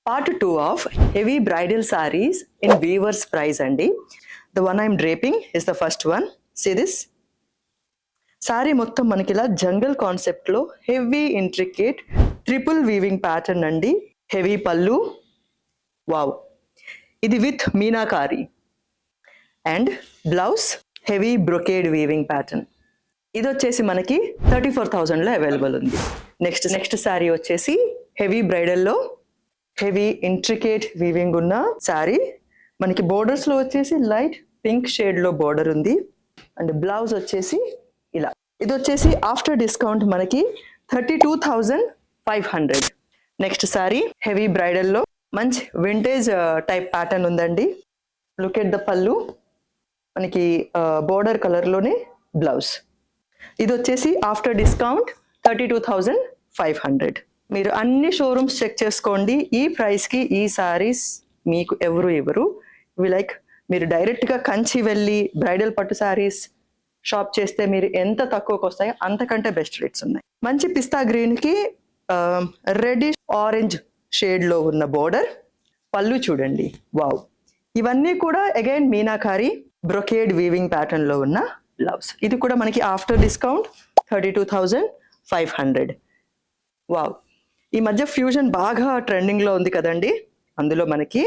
Part 2 of heavy bridal sarees in weaver's price అండి. The one I'm draping is the first one. See this? Sorry మొత్తం మనకి ఇలా జంగల్ concept లో heavy intricate triple weaving pattern అండి. Heavy పళ్ళు, wow, ఇది with meenakari and blouse heavy brocade weaving pattern. ఇది వచ్చేసి మనకి 34,000 లో అవైలబుల్ ఉంది. నెక్స్ట్ శారీ వచ్చేసి హెవీ బ్రైడల్లో హెవీ ఇంట్రికేట్ వీవింగ్ ఉన్న శారీ. మనకి బోర్డర్స్ లో వచ్చేసి లైట్ పింక్ షేడ్ లో బోర్డర్ ఉంది అండ్ బ్లౌజ్ వచ్చేసి ఇలా. ఇది వచ్చేసి ఆఫ్టర్ డిస్కౌంట్ మనకి 32,500. నెక్స్ట్ శారీ హెవీ బ్రైడల్లో మంచి వింటేజ్ టైప్ ప్యాటర్న్ ఉందండి. లుక్ ఎట్ ద పళ్ళు, మనకి బోర్డర్ కలర్ లోనే బ్లౌజ్. ఇది వచ్చేసి ఆఫ్టర్ డిస్కౌంట్ 32,500. మీరు అన్ని షోరూమ్స్ చెక్ చేసుకోండి. ఈ ప్రైస్ కి ఈ సారీస్ మీకు ఎవరు ఇవ్వరు. లైక్ మీరు డైరెక్ట్ గా కంచి వెళ్ళి బ్రైడల్ పట్టు సారీస్ షాప్ చేస్తే మీరు ఎంత తక్కువకి వస్తాయో అంతకంటే బెస్ట్ రేట్స్ ఉన్నాయి. మంచి పిస్తా గ్రీన్ కి రెడిష్ ఆరెంజ్ షేడ్ లో ఉన్న బోర్డర్, పళ్ళు చూడండి, వావ్. ఇవన్నీ కూడా again meenakari brocade weaving pattern లో ఉన్న బ్లౌజ్. ఇది కూడా మనకి ఆఫ్టర్ డిస్కౌంట్ 32,500. వావ్. ఈ మధ్య ఫ్యూజన్ బాగా ట్రెండింగ్ లో ఉంది కదండి. అందులో మనకి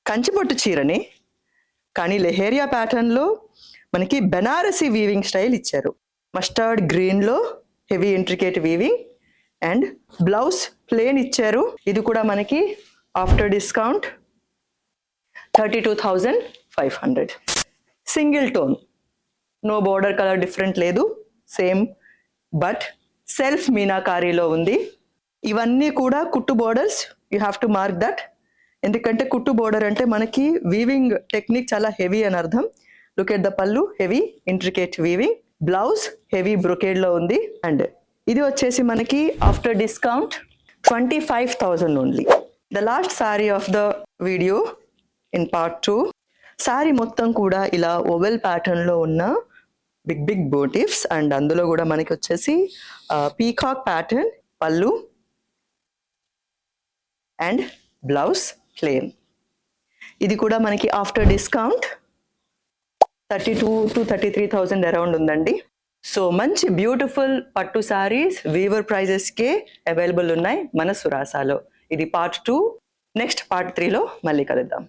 కంచిపట్టు చీరని కానీ లెహేరియా ప్యాటర్న్ లో మనకి బెనారసీ వీవింగ్ స్టైల్ ఇచ్చారు. మస్టర్డ్ గ్రీన్ లో heavy intricate weaving and blouse plain ఇచ్చారు. ఇది కూడా మనకి after discount 32,500. Single tone, no border colour different లేదు, సేమ్ బట్ సెల్ఫ్ మీనాకారీలో ఉంది. ఇవన్నీ కూడా కుట్టు borders, you have to mark that. ఎందుకంటే కుట్టు బోర్డర్ అంటే మనకి వీవింగ్ టెక్నిక్ చాలా హెవీ అని అర్థం. లుక్ ఎట్ ద పళ్ళు, heavy intricate weaving, blouse heavy brocade లో ఉంది అండ్ ఇది వచ్చేసి మనకి after discount 25,000 only. The last sorry of the video in part 2. Sorry మొత్తం కూడా ఇలా ఓవెల్ ప్యాటర్న్ లో ఉన్న బిగ్ బిగ్ మోటివ్స్ అండ్ అందులో కూడా మనకి వచ్చేసి పీకాక్ ప్యాటర్న్, పళ్ళు అండ్ బ్లౌజ్ ప్లేన్. ఇది కూడా మనకి ఆఫ్టర్ డిస్కౌంట్ 32,000 to 33,000 అరౌండ్ ఉందండి. సో మంచి బ్యూటిఫుల్ పట్టు సారీస్ వీవర్ ప్రైజెస్ కే అవైలబుల్ ఉన్నాయి మన సురాసాలో. ఇది పార్ట్ 2. నెక్స్ట్ పార్ట్ 3లో మళ్ళీ కలుద్దాం.